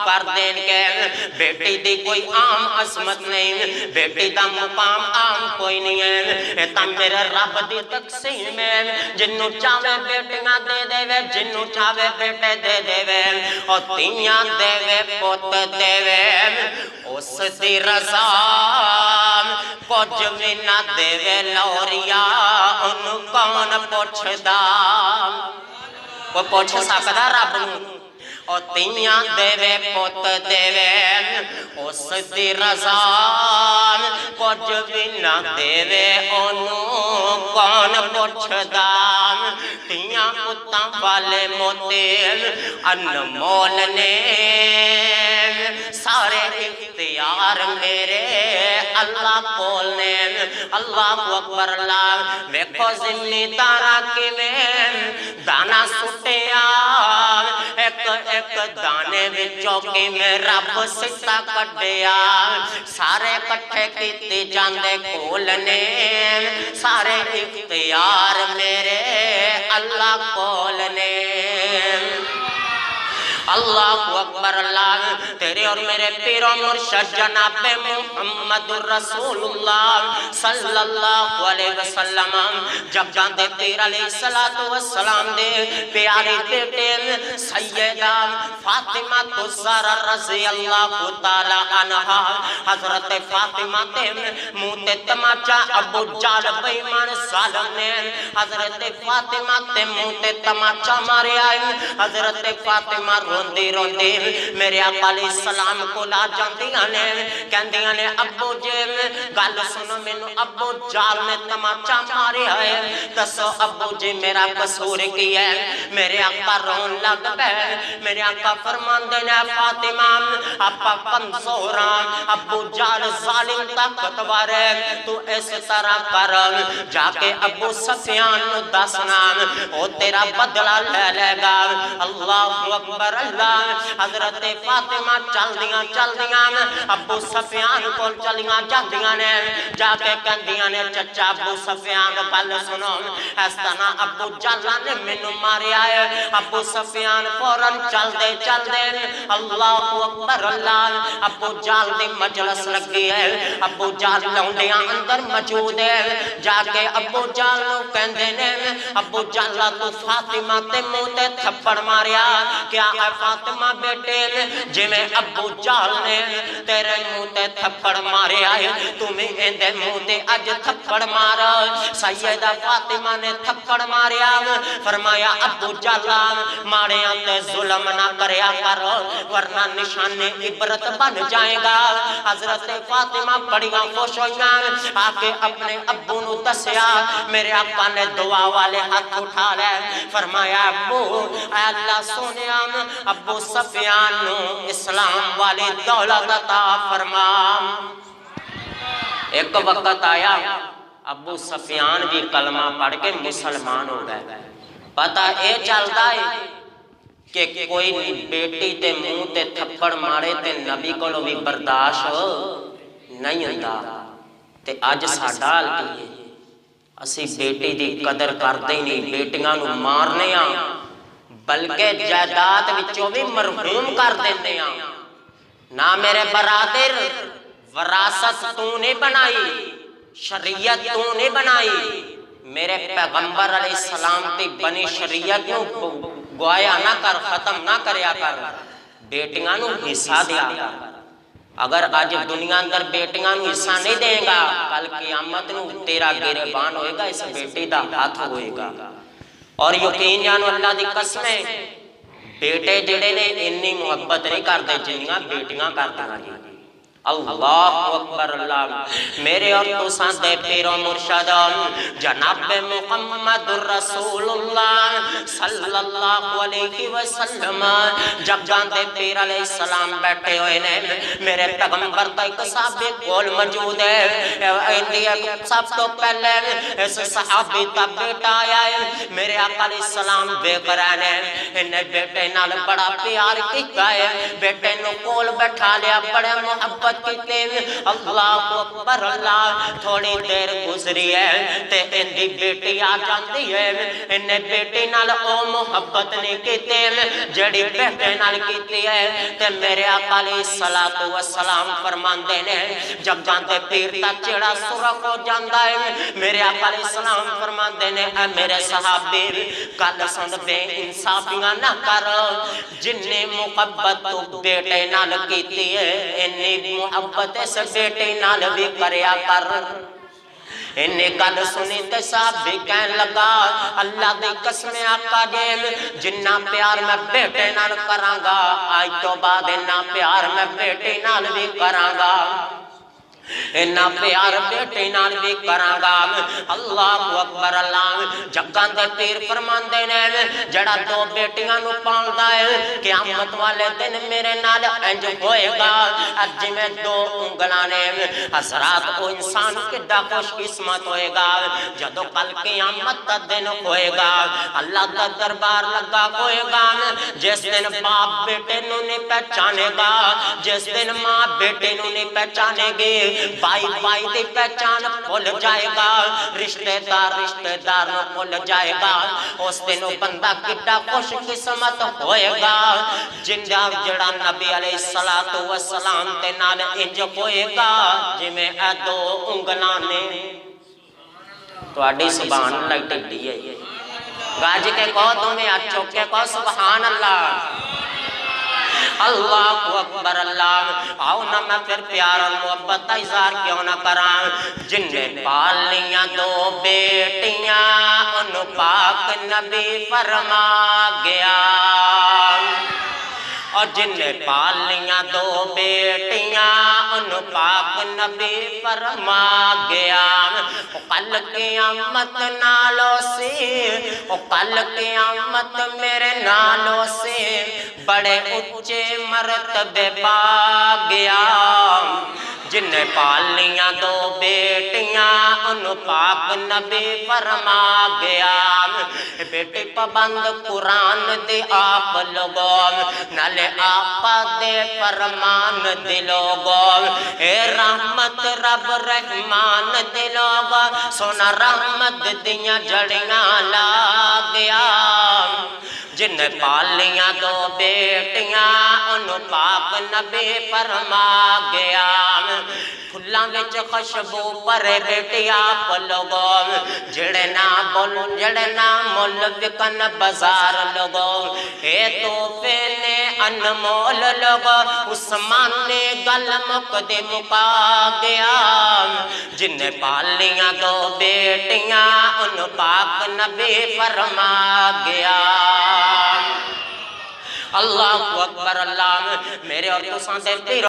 کر دین کے بیٹی دی کوئی عام عظمت نہیں بیٹی دا مقام عام کوئی نہیں ہے اے تا میرے رب دی تقسیم ہے جنوں چاہے بیٹیاں دے دے وے جنوں چاہے بیٹے دے دے وے اور تیاں دے وے پوت دے وے اس دی رضا کچھ بھی نہ دے وے لوریا انہوں کون پوچھدا کوئی پوچھ سکدا رب نوں اور تیاں دے وے پوت دے وے اس دی رضا کچھ بھی نہ دے وے انہوں کون پوچھدا تیاں پتاں والے موتے انمول نے سارے اختیار میرے اللہ کول نے اللہ اکبر اللہ ویکھو ذمہ دارا کیویں دانا سٹیا ایک دانے وچوں کیویں رب ستا کڈیا سارے کٹھے کیتے جاندے کول نے سارے اختیار میرے اللہ کول نے اللہ اکبر اللہ تیرے اور میرے پیر و مرشد جناب محمد الرسول اللہ صلی اللہ علیہ وسلم جب جاندے پیر علیہ السلام دے پیارے بیٹے سیدہ فاطمہ الزہرا رضی اللہ تعالی عنہا حضرت فاطمہ تے منہ تے تماچا ابو جہل بے ایمان ظالم نے حضرت فاطمہ تے منہ تے تماچا ماریا حضرت فاطمہ روندی روندی میرے آقا علیہ السلام کو لا جاندیاں نے کہندیاں نے ابو جی گل سنو مینوں ابو جال نے تماچا ماریا ہے دسو ابو جی میرا قصور کی ہے میرے آقا رون لگ پئے میرے آقا فرماندے نے فاطمہ آپا کمزور ابو جال ظالم طاقتور ہے تو اس طرح کر جا کے ابو سفیان نو دسنا او تیرا بدلہ لے لے گا اللہ اکبر اللہ حضرت فاطمہ چل دیاں ابو سفیان کو چلیاں جاندیاں نے جا کے کہندیاں نے چچا ابو سفیان گل سنو اس طرح ابو جہل نے مینوں ماریا ہے ابو سفیان فوراً چل دے اللہ اکبر اللہ ابو جہل دی مجلس لگی ہے ابو جہل لونڈیاں اندر موجود ہے جا کے ابو جہل نو کہندے نے ابو جہل تو فاطمہ تے منہ تے تھپڑ ماریا کیا اے فاطمہ بیٹے جی میں ابو جہل نے تیرے منہ تے تھپڑ ماریا ہے تمہیں اندے منہ تے اج تھپڑ مارا سیدہ فاطمہ نے تھپڑ ماریا فرمایا ابو جہل ماڑیاں تے ظلم نہ کریا کر ورنہ نشان عبرت بن جائے گا حضرت فاطمہ بڑیاں خوش ہوئیاں آ کے اپنے ابو نو دسیا میرے آقا نے دعا والے ہاتھ اٹھا لے فرمایا ابو اے اللہ سونیا ابو سفیان نو اسلام والی دولت عطا فرما ایک وقت آیا ابو سفیان بھی کلمہ پڑھ کے مسلمان ہو گئے پتہ اے چلتا ہے کہ کوئی بیٹی تے منہ تے تھپڑ مارے تے نبی کولوں بھی برداشت نہیں ہوندا تے اج ساڈا حال کی ہے اسی بیٹی دی قدر کردے نہیں بیٹیاں نو مارنے ہاں بلکہ جائیداد وچوں بھی مرحوم کر دیندے ہاں نہ میرے برادر وراثت تو نے بنائی شریعت تو نے بنائی میرے پیغمبر علیہ السلام تے بنی شریعت نو گوایا نہ کر ختم نہ کریا کر بیٹیاں نو حصہ دیا کر اگر آج دنیا اندر بیٹیاں نو حصہ نہیں دیں گا کل قیامت نو تیرا گریبان ہوئے گا اس بیٹی دا ہاتھ ہوئے گا اور یقین جانو اللہ دی قسمیں بیٹے جڑے نے انی محبت نہیں کرتے جنیاں بیٹیاں کرتا نہیں اللہ اکبر اللہ میرے اور تساں دے پیر و مرشد جناب محمد الرسول اللہ صلی اللہ علیہ وسلم جب جاندے پیر علیہ السلام بیٹھے ہوئے نے میرے پیغمبر کا ایک صحابی کول موجود ہے سب تو پہلے اس صحابی کا بیٹا آیا ہے میرے آقا علیہ السلام دیکھ رہے ہیں انہیں بیٹے نال بڑا پیار کیتا ہے بیٹے نو کول بیٹھا لیا بڑے محبت محبت کیتے اللہ اکبر اللہ تھوڑی دیر گزری ہے تے اندی بیٹی آ جاندی ہے انہیں بیٹی نال او محبت نہیں کیتے جڑی بیٹے نال کیتی ہے تے میرے آقا علیہ الصلوۃ والسلام فرماندے نے جب جاندے پیر دا چڑا سرخ ہو جاندا ہے میرے آقا علیہ السلام فرماندے نے اے میرے صحابی گل سن بے انصافیاں نہ کر جنی محبت تو بیٹے نال کیتی ہے انی محبت اس بیٹے نال بھی کریا کر انہیں گل سنی تے صحابی کہن لگا اللہ دی قسم آقا جے جنہ پیار میں بیٹے نال کراں گا آج تو بعد اتنا پیار میں بیٹے نال بھی کراں گا اتنا پیار بیٹے نال بھی کراں گا اللہ اکبر اللہ جگاں دے پیر فرماندے نے جڑا دو بیٹیاں نو پالدا ہے قیامت والے دن میرے نال انج ہوئے گا اج میں دو انگلاں نے حضرات او انسان کڈا خوش قسمت ہوئے گا جدو کل قیامت دا دن ہوئے گا اللہ دا دربار لگا ہوئے گا جس دن باپ بیٹے نو نہیں پہچانے گا جس دن ماں بیٹے نو نہیں پہچانے گی بائی بائی دی پہچان بھول جائے گا رشتہ دار نو بھول جائے گا اس دن بندہ کڈا خوش قسمت ہوئے گا جڑا نبی علیہ الصلوۃ والسلام تے نال انج ہوئے گا جویں اے دو انگلاں نے تواڈی سبحان اللہ ٹڈی ہے گاج کے کہو تمہیں اچھو کے کہو سبحان اللہ اللہ اکبر اللہ آؤ نہ میں پھر پیار اور محبت کا اظہار کیوں نہ کراں جن نے پال لیاں دو بیٹیاں ان پاک نبی فرما گیا اور جن نے پال لیاں دو بیٹیاں ان پاک نبی فرما گیا کل قیامت نالوں سے کل قیامت میرے نالوں سے بڑے اونچے مرتبے پا گیا جن نے پال لیاں دو بیٹیاں ان پاک نبی فرما گیا بیٹی پابند قرآن دے آپ لوگوں نالے آقا دے فرمان دے لوگوں اے رحمت رب رحمان دے لوگوں سونا رحمت دیاں جڑیاں لا گیا جن پال لیاں دو بیٹیاں ان پاک نبی فرما گیا پھلاں وچ خوشبو پر بیٹی آپ لوگوں جڑے نا مول وکن بازار لوگوں اے تحفے نے انمول لوگوں عثمان نے گل مک دے مکا گیا جن پال لیاں دو بیٹیاں ان پاک نبی فرما گیا اللہ اکبر اللہ میرے اور تساں دے